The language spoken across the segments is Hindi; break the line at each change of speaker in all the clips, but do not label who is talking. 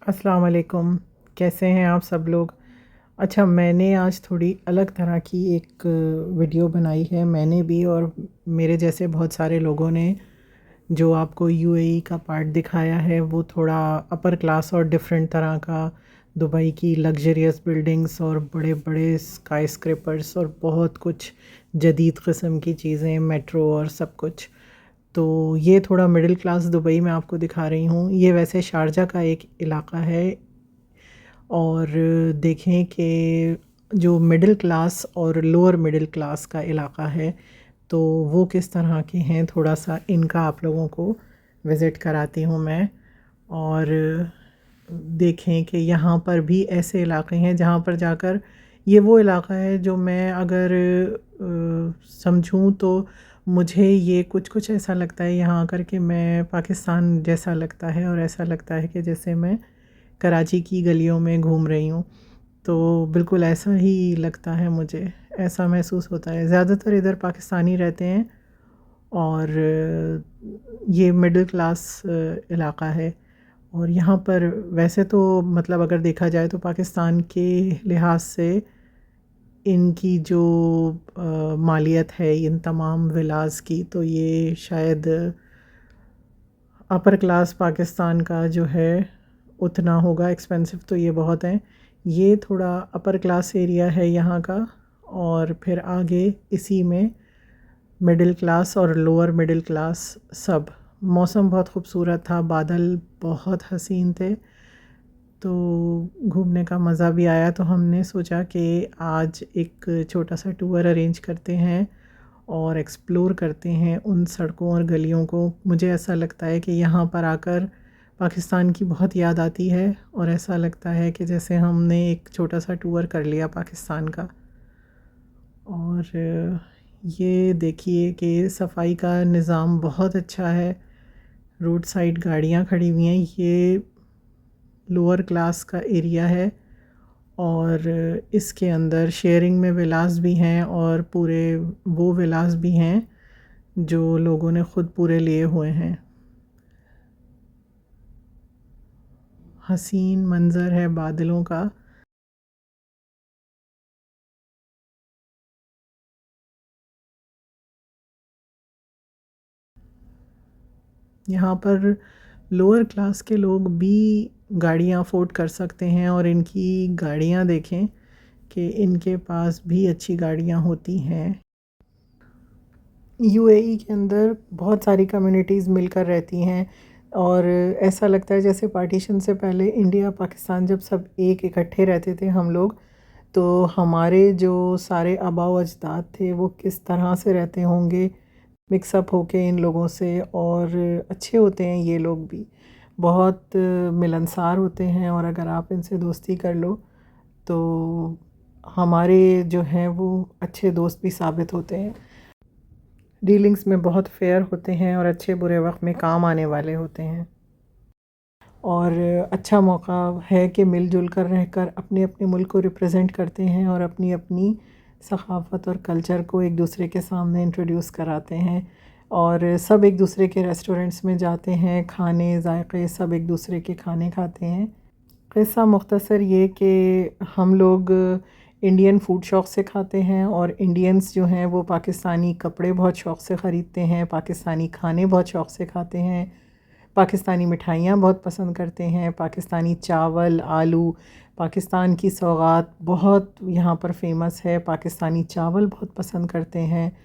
अस्सलाम वालेकुम। कैसे हैं आप सब लोग? अच्छा, मैंने आज थोड़ी अलग तरह की एक वीडियो बनाई है। मैंने भी और मेरे जैसे बहुत सारे लोगों ने जो आपको यूएई का पार्ट दिखाया है वो थोड़ा अपर क्लास और डिफरेंट तरह का। दुबई की लग्जरियस बिल्डिंग्स और बड़े बड़े स्काई स्क्रेपर्स और बहुत कुछ जदीद किस्म की चीज़ें, मेट्रो और सब कुछ। तो ये थोड़ा मिडिल क्लास दुबई में आपको दिखा रही हूँ। ये वैसे शारजा का एक इलाका है और देखें कि जो मिडिल क्लास और लोअर मिडिल क्लास का इलाका है तो वो किस तरह के हैं, थोड़ा सा इनका आप लोगों को विज़िट कराती हूँ मैं। और देखें कि यहाँ पर भी ऐसे इलाके हैं जहाँ पर जाकर ये वो इलाका है जो मैं अगर समझूं तो मुझे ये कुछ कुछ ऐसा लगता है यहाँ आकर के मैं पाकिस्तान जैसा लगता है और ऐसा लगता है कि जैसे मैं कराची की गलियों में घूम रही हूँ। तो बिल्कुल ऐसा ही लगता है मुझे, ऐसा महसूस होता है। ज़्यादातर इधर पाकिस्तानी रहते हैं और ये मिडिल क्लास इलाका है। और यहाँ पर वैसे तो मतलब अगर देखा जाए तो पाकिस्तान के लिहाज से इनकी जो मालियत है इन तमाम विलास की, तो ये शायद अपर क्लास पाकिस्तान का जो है उतना होगा। एक्सपेंसिव तो ये बहुत हैं। ये थोड़ा अपर क्लास एरिया है यहाँ का। और फिर आगे इसी में मिडिल क्लास और लोअर मिडिल क्लास सब। मौसम बहुत ख़ूबसूरत था, बादल बहुत हसीन थे, तो घूमने का मज़ा भी आया। तो हमने सोचा कि आज एक छोटा सा टूर अरेंज करते हैं और एक्सप्लोर करते हैं उन सड़कों और गलियों को। मुझे ऐसा लगता है कि यहाँ पर आकर पाकिस्तान की बहुत याद आती है और ऐसा लगता है कि जैसे हमने एक छोटा सा टूर कर लिया पाकिस्तान का। और ये देखिए कि सफाई का निज़ाम बहुत अच्छा है। रोड साइड गाड़ियाँ खड़ी हुई हैं। ये लोअर क्लास का एरिया है और इसके अंदर शेयरिंग में विलास भी हैं और पूरे वो विलास भी हैं जो लोगों ने ख़ुद पूरे लिए हुए हैं। हसीन मंज़र है बादलों का। यहाँ पर लोअर क्लास के लोग भी गाड़ियाँ अफोर्ड कर सकते हैं और इनकी गाड़ियाँ देखें कि इनके पास भी अच्छी गाड़ियाँ होती हैं। यूएई के अंदर बहुत सारी कम्युनिटीज़ मिलकर रहती हैं और ऐसा लगता है जैसे पार्टीशन से पहले इंडिया पाकिस्तान जब सब एक इकट्ठे रहते थे हम लोग, तो हमारे जो सारे आबा व अजदाद थे वो किस तरह से रहते होंगे मिक्सअप होके इन लोगों से। और अच्छे होते हैं ये लोग भी, बहुत मिलनसार होते हैं और अगर आप इनसे दोस्ती कर लो तो हमारे जो हैं वो अच्छे दोस्त भी साबित होते हैं। डीलिंग्स में बहुत फेयर होते हैं और अच्छे बुरे वक्त में काम आने वाले होते हैं। और अच्छा मौका है कि मिलजुल कर रहकर अपने अपने मुल्क को रिप्रेजेंट करते हैं और अपनी अपनी सकाफ़त और कल्चर को एक दूसरे के सामने इंट्रोड्यूस कराते हैं। और सब एक दूसरे के रेस्टोरेंट्स में जाते हैं, खाने जायके सब एक दूसरे के खाने खाते हैं। क़िस्सा मुख्तसर ये कि हम लोग इंडियन फूड शौक़ से खाते हैं और इंडियंस जो हैं वो पाकिस्तानी कपड़े बहुत शौक़ से ख़रीदते हैं, पाकिस्तानी खाने बहुत शौक़ से खाते हैं, पाकिस्तानी मिठाइयाँ बहुत पसंद करते हैं, पाकिस्तानी चावल, आलू, पाकिस्तान की सौगात बहुत यहाँ पर फ़ेमस है, पाकिस्तानी चावल बहुत पसंद करते हैं।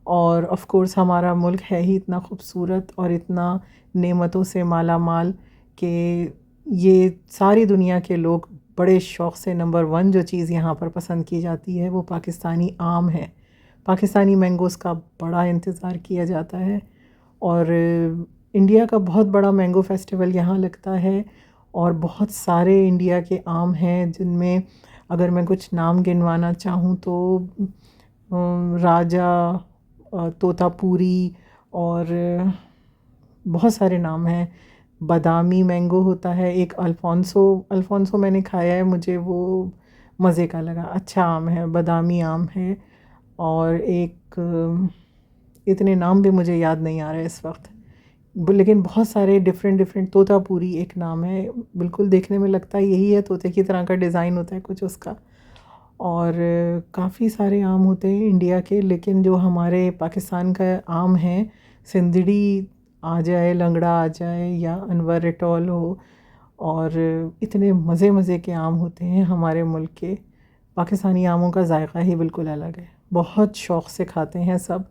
और ऑफ़ कोर्स हमारा मुल्क है ही इतना ख़ूबसूरत और इतना नेमतों से माला माल कि ये सारी दुनिया के लोग बड़े शौक़ से नंबर वन जो चीज़ यहाँ पर पसंद की जाती है वो पाकिस्तानी आम है। पाकिस्तानी मैंगोज़ का बड़ा इंतज़ार किया जाता है और इंडिया का बहुत बड़ा मैंगो फेस्टिवल यहाँ लगता है और बहुत सारे इंडिया के आम हैं जिनमें अगर मैं कुछ नाम गिनवाना चाहूँ तो राजा, तोतापुरी और बहुत सारे नाम हैं। बादामी मैंगो होता है, एक अल्फ़ोंसो, अल्फ़ोंसो मैंने खाया है, मुझे वो मज़े का लगा, अच्छा आम है, बादामी आम है। और एक इतने नाम भी मुझे याद नहीं आ रहे इस वक्त। लेकिन बहुत सारे डिफरेंट डिफरेंट, तोतापुरी एक नाम है, बिल्कुल देखने में लगता है यही है, तोते की तरह का डिज़ाइन होता है कुछ उसका। और काफ़ी सारे आम होते हैं इंडिया के, लेकिन जो हमारे पाकिस्तान का आम है, सिंदड़ी आ जाए, लंगड़ा आ जाए, या अनवर इटॉल हो, और इतने मज़े मज़े के आम होते हैं हमारे मुल्क के। पाकिस्तानी आमों का जायका ही बिल्कुल अलग है, बहुत शौक़ से खाते हैं सब।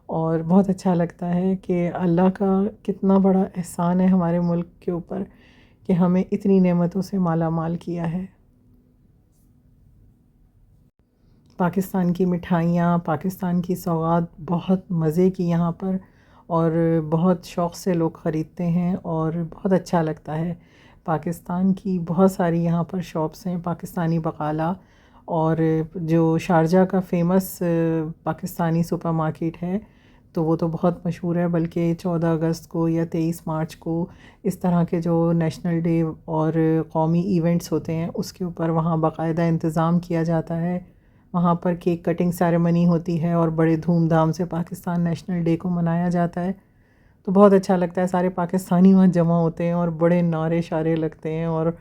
और बहुत अच्छा लगता है कि अल्लाह का कितना बड़ा एहसान है हमारे मुल्क के ऊपर कि हमें इतनी नेमतों से माला माल किया है। पाकिस्तान की मिठाइयाँ, पाकिस्तान की सौगात बहुत मज़े की यहाँ पर, और बहुत शौक़ से लोग ख़रीदते हैं और बहुत अच्छा लगता है। पाकिस्तान की बहुत सारी यहाँ पर शॉप्स हैं, पाकिस्तानी बकाला, और जो शारजा का फ़ेमस पाकिस्तानी सुपरमार्केट है, तो वो तो बहुत मशहूर है, बल्कि 14 अगस्त को या 23 मार्च को इस तरह के जो नेशनल डे और कौमी इवेंट्स होते हैं, उसके ऊपर वहाँ बाकायदा इंतज़ाम किया जाता है। वहाँ पर केक कटिंग सेरेमनी होती है और बड़े धूमधाम से पाकिस्तान नेशनल डे को मनाया जाता है। तो बहुत अच्छा लगता है, सारे पाकिस्तानी वहाँ जमा होते हैं और बड़े नारे शारे लगते हैं, और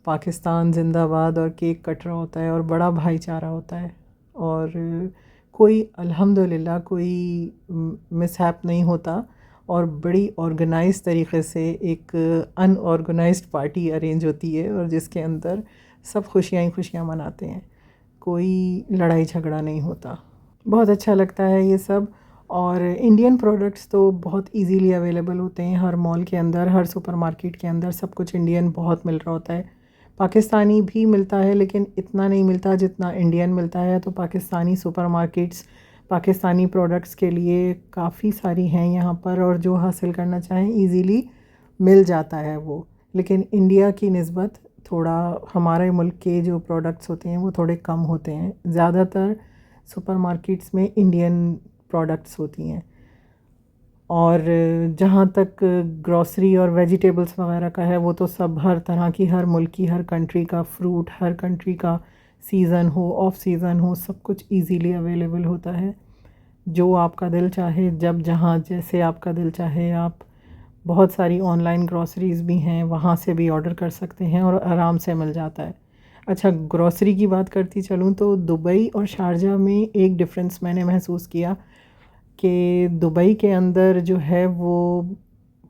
पाकिस्तान ज़िंदाबाद, और केक कट रहा होता है, और बड़ा भाईचारा होता है। और कोई अल्हम्दुलिल्लाह कोई मिसहैप नहीं होता, और बड़ी ऑर्गेनाइज़ तरीक़े से एक अनऑर्गेनाइज्ड पार्टी अरेंज होती है, और जिसके अंदर सब खुशियाँ ही खुशियाँ मनाते हैं, कोई लड़ाई झगड़ा नहीं होता। बहुत अच्छा लगता है ये सब। और इंडियन प्रोडक्ट्स तो बहुत इजीली अवेलेबल होते हैं हर मॉल के अंदर, हर सुपरमार्केट के अंदर, सब कुछ इंडियन बहुत मिल रहा होता है। पाकिस्तानी भी मिलता है, लेकिन इतना नहीं मिलता जितना इंडियन मिलता है। तो पाकिस्तानी सुपरमार्केट्स पाकिस्तानी प्रोडक्ट्स के लिए काफ़ी सारी हैं यहाँ पर, और जो हासिल करना चाहें इजीली मिल जाता है वो। लेकिन इंडिया की निस्बत थोड़ा हमारे मुल्क के जो प्रोडक्ट्स होते हैं वो थोड़े कम होते हैं। ज़्यादातर सुपरमार्केट्स में इंडियन प्रोडक्ट्स होती हैं। और जहाँ तक ग्रॉसरी और वेजिटेबल्स वगैरह का है, वो तो सब हर तरह की, हर मुल्क की, हर कंट्री का फ्रूट, हर कंट्री का सीज़न हो, ऑफ सीज़न हो, सब कुछ इजीली अवेलेबल होता है। जो आपका दिल चाहे, जब जहाँ जैसे आपका दिल चाहे, आप बहुत सारी ऑनलाइन ग्रॉसरीज़ भी हैं, वहाँ से भी ऑर्डर कर सकते हैं और आराम से मिल जाता है। अच्छा, ग्रॉसरी की बात करती चलूँ तो दुबई और शारजा में एक डिफ़रेंस मैंने महसूस किया कि दुबई के अंदर जो है वो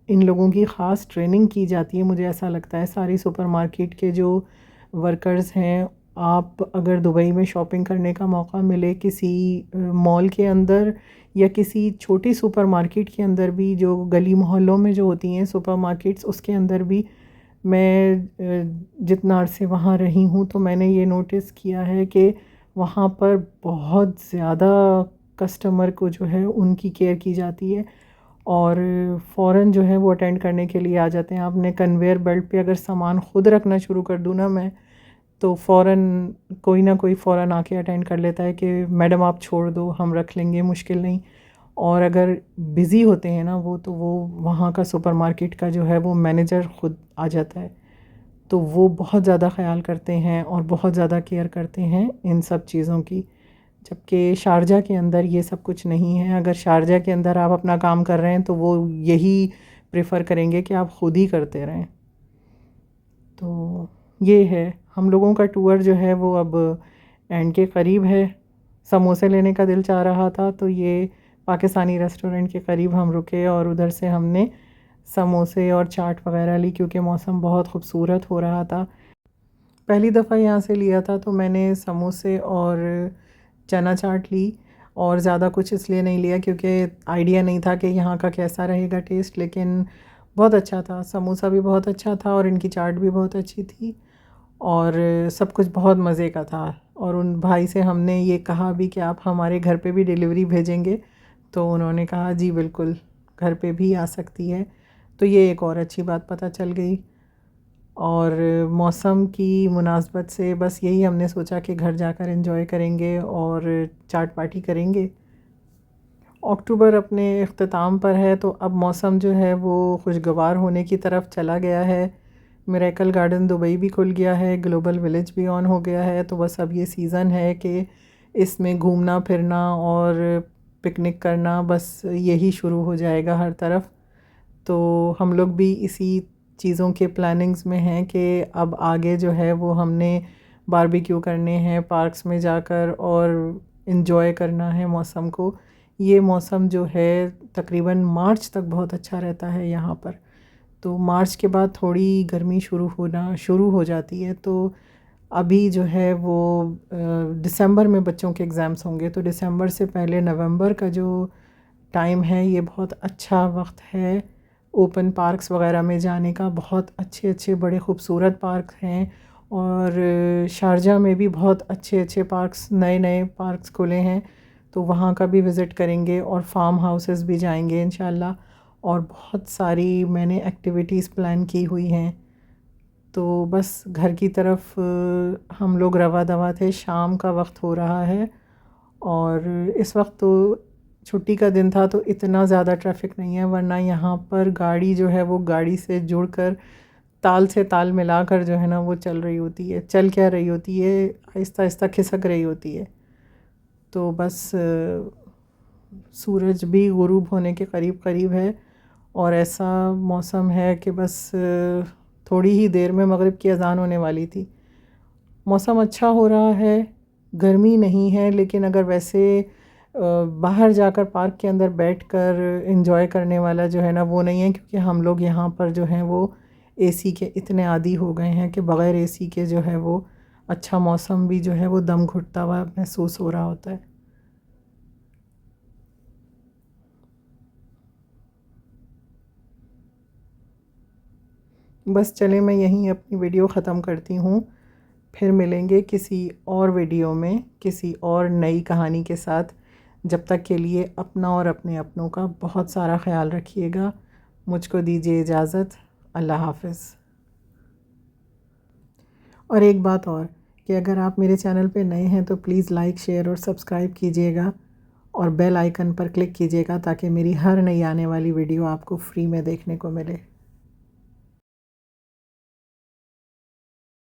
इन लोगों की ख़ास ट्रेनिंग की जाती है, मुझे ऐसा लगता है। सारी सुपरमार्केट के जो वर्कर्स हैं, आप अगर दुबई में शॉपिंग करने का मौका मिले किसी मॉल के अंदर या किसी छोटी सुपरमार्केट के अंदर भी, जो गली मोहल्लों में जो होती हैं सुपरमार्केट्स, उसके अंदर भी मैं जितना अरसे वहाँ रही हूँ तो मैंने ये नोटिस किया है कि वहाँ पर बहुत ज़्यादा कस्टमर को जो है उनकी केयर की जाती है, और फ़ौरन जो है वो अटेंड करने के लिए आ जाते हैं। आपने कन्वेयर बेल्ट पे अगर सामान ख़ुद रखना शुरू कर दूँ ना मैं, तो फ़ौरन कोई ना कोई फ़ौरन आके अटेंड कर लेता है कि मैडम आप छोड़ दो, हम रख लेंगे, मुश्किल नहीं। और अगर बिज़ी होते हैं ना वो, तो वो वहाँ का सुपरमार्केट का जो है वो मैनेजर ख़ुद आ जाता है। तो वो बहुत ज़्यादा ख़्याल करते हैं और बहुत ज़्यादा केयर करते हैं इन सब चीज़ों की। जबकि शारजा के अंदर ये सब कुछ नहीं है। अगर शारजा के अंदर आप अपना काम कर रहे हैं तो वो यही प्रेफर करेंगे कि आप ख़ुद ही करते रहें। तो ये है, हम लोगों का टूर जो है वो अब एंड के करीब है। समोसे लेने का दिल चाह रहा था, तो ये पाकिस्तानी रेस्टोरेंट के करीब हम रुके और उधर से हमने समोसे और चाट वगैरह ली, क्योंकि मौसम बहुत ख़ूबसूरत हो रहा था। पहली दफ़ा यहाँ से लिया था तो मैंने समोसे और चना चाट ली, और ज़्यादा कुछ इसलिए नहीं लिया क्योंकि आइडिया नहीं था कि यहाँ का कैसा रहेगा टेस्ट। लेकिन बहुत अच्छा था, समोसा भी बहुत अच्छा था और इनकी चाट भी बहुत अच्छी थी, और सब कुछ बहुत मज़े का था। और उन भाई से हमने ये कहा भी कि आप हमारे घर पे भी डिलीवरी भेजेंगे, तो उन्होंने कहा जी बिल्कुल, घर पे भी आ सकती है। तो ये एक और अच्छी बात पता चल गई। और मौसम की मुनासबत से बस यही हमने सोचा कि घर जाकर एंजॉय करेंगे और चाट पार्टी करेंगे। अक्टूबर अपने अख्ताम पर है, तो अब मौसम जो है वो खुशगवार होने की तरफ चला गया है। मिरेकल गार्डन दुबई भी खुल गया है, ग्लोबल विलेज भी ऑन हो गया है। तो बस अब ये सीज़न है कि इसमें घूमना फिरना और पिकनिक करना, बस यही शुरू हो जाएगा हर तरफ। तो हम लोग भी इसी चीज़ों के प्लानिंग्स में हैं कि अब आगे जो है वो हमने बारबेक्यू करने हैं पार्क्स में जाकर और इन्जॉय करना है मौसम को। ये मौसम जो है तकरीबन मार्च तक बहुत अच्छा रहता है यहाँ पर। तो मार्च के बाद थोड़ी गर्मी शुरू हो जाती है। तो अभी जो है वो दिसंबर में बच्चों के एग्ज़ाम्स होंगे, तो दिसंबर से पहले नवंबर का जो टाइम है ये बहुत अच्छा वक्त है ओपन पार्क्स वगैरह में जाने का। बहुत अच्छे अच्छे बड़े खूबसूरत पार्क हैं और शारजा में भी बहुत अच्छे अच्छे पार्क्स, नए नए पार्क्स खुले हैं, तो वहाँ का भी विज़िट करेंगे और फार्म हाउसेस भी जाएंगे इंशाल्लाह। और बहुत सारी मैंने एक्टिविटीज़ प्लान की हुई हैं। तो बस घर की तरफ हम लोग रवा दवा थे। शाम का वक्त हो रहा है और इस वक्त तो छुट्टी का दिन था तो इतना ज़्यादा ट्रैफिक नहीं है, वरना यहाँ पर गाड़ी जो है वो गाड़ी से जुड़कर ताल से ताल मिलाकर जो है ना वो चल रही होती है, चल क्या रही होती है, आहिस्ता आहिस्ता खिसक रही होती है। तो बस सूरज भी गुरूब होने के करीब करीब है और ऐसा मौसम है कि बस थोड़ी ही देर में मगरिब की अज़ान होने वाली थी। मौसम अच्छा हो रहा है, गर्मी नहीं है, लेकिन अगर वैसे बाहर जाकर पार्क के अंदर बैठकर एंजॉय करने वाला जो है ना वो नहीं है, क्योंकि हम लोग यहाँ पर जो हैं वो एसी के इतने आदी हो गए हैं कि बग़ैर एसी के जो है वो अच्छा मौसम भी जो है वो दम घुटता हुआ महसूस हो रहा होता है। बस चलें, मैं यहीं अपनी वीडियो ख़त्म करती हूँ। फिर मिलेंगे किसी और वीडियो में किसी और नई कहानी के साथ। जब तक के लिए अपना और अपने अपनों का बहुत सारा ख्याल रखिएगा। मुझको दीजिए इजाज़त। अल्लाह हाफ़िज़। और एक बात और कि अगर आप मेरे चैनल पे नए हैं तो प्लीज़ लाइक, शेयर और सब्सक्राइब कीजिएगा और बेल आइकन पर क्लिक कीजिएगा ताकि मेरी हर नई आने वाली वीडियो आपको फ्री में देखने को मिले।